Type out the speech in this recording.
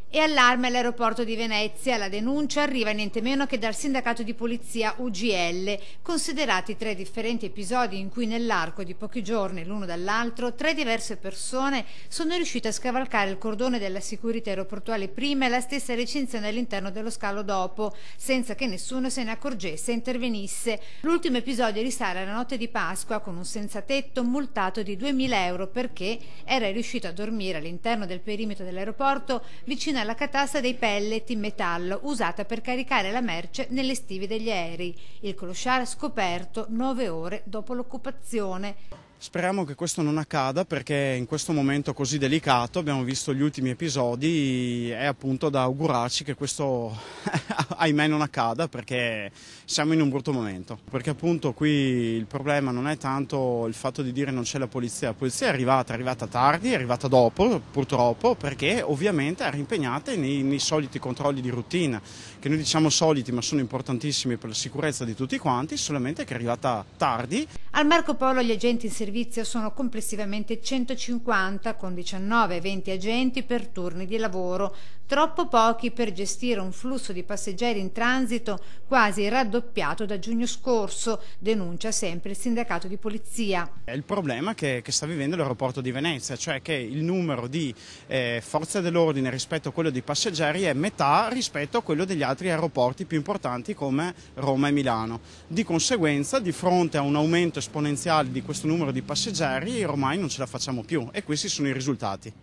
E allarme all'aeroporto di Venezia. La denuncia arriva niente meno che dal sindacato di polizia UGL. Considerati 3 differenti episodi in cui nell'arco di pochi giorni l'uno dall'altro 3 diverse persone sono riuscite a scavalcare il cordone della sicurezza aeroportuale prima e la stessa recinzione all'interno dello scalo dopo, senza che nessuno se ne accorgesse e intervenisse. L'ultimo episodio risale alla notte di Pasqua con un senza tetto multato di 2.000 euro perché era riuscito a dormire all'interno del perimetro dell'aeroporto vicino alla catasta dei pellet in metallo usata per caricare la merce nelle stive degli aerei. Il clochard scoperto 9 ore dopo l'occupazione. Speriamo che questo non accada perché in questo momento così delicato, abbiamo visto gli ultimi episodi, è appunto da augurarci che questo ahimè non accada perché siamo in un brutto momento. Perché appunto qui il problema non è tanto il fatto di dire non c'è la polizia è arrivata tardi, è arrivata dopo purtroppo perché ovviamente era impegnata nei soliti controlli di routine, che noi diciamo soliti ma sono importantissimi per la sicurezza di tutti quanti, solamente che è arrivata tardi. Al Marco Polo gli agenti in servizio sono complessivamente 150 con 19 e 20 agenti per turni di lavoro, troppo pochi per gestire un flusso di passeggeri in transito quasi raddoppiato da giugno scorso, denuncia sempre il sindacato di polizia. È il problema che sta vivendo l'aeroporto di Venezia, cioè che il numero di forze dell'ordine rispetto a quello di passeggeri è metà rispetto a quello degli altri aeroporti più importanti come Roma e Milano. Di conseguenza, di fronte a un aumento esponenziale di questo numero di passeggeri, ormai non ce la facciamo più e questi sono i risultati.